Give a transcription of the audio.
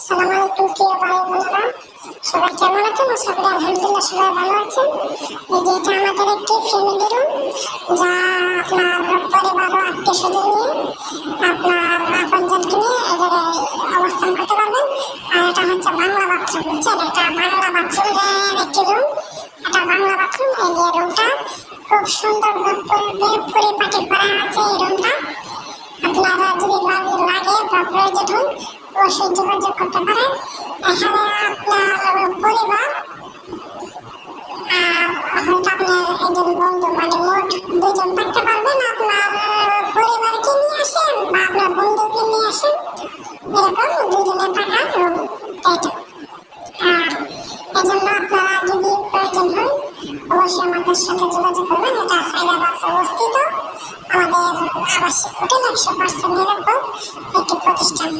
সালাম আলাইকুম প্রিয় ভাই বোনেরা, সবাই কেমন আছেন? আশা করি আলহামদুলিল্লাহ সবাই ভালো আছেন। এই যে এটা আমাদের একটি ফ্যামিলি রুম, যা আপনার পরিবার ও আত্মীয় স্বজন নিয়ে আপনার আপনজনকে নিয়ে এই জায়গায় অবস্থান করতে পারবেন। আর এটা হচ্ছে বাংলা বাথরুম, বুঝছেন? এটা বাংলা বাথরুমের একটি রুম। এটা বাংলা বাথরুম। এই যে রুমটা খুব সুন্দর পরিপাটি করা আছে। এই রুমটা আপনারা যদি লাগে বা প্রয়োজন হয় অবশ্যই যোগাযোগ করতে পারেন। এখানে আপনার পরিবার আর হয়তো আপনার একজন বন্ধু মানে মোট দুজন থাকতে পারবেন। আপনার পরিবারকে নিয়ে আসেন বা আপনার বন্ধুকে নিয়ে আসেন, এরকম দুজনে থাকার রুম এটা। আর এজন্য আপনারা যদি প্রয়োজন হয় অবশ্যই আমাদের সাথে যোগাযোগ করবেন। এটা সাইদাবাদে অবস্থিত। আমাদের আবাসিক হোটেল 100% নিরাপদ একটি প্রতিষ্ঠান।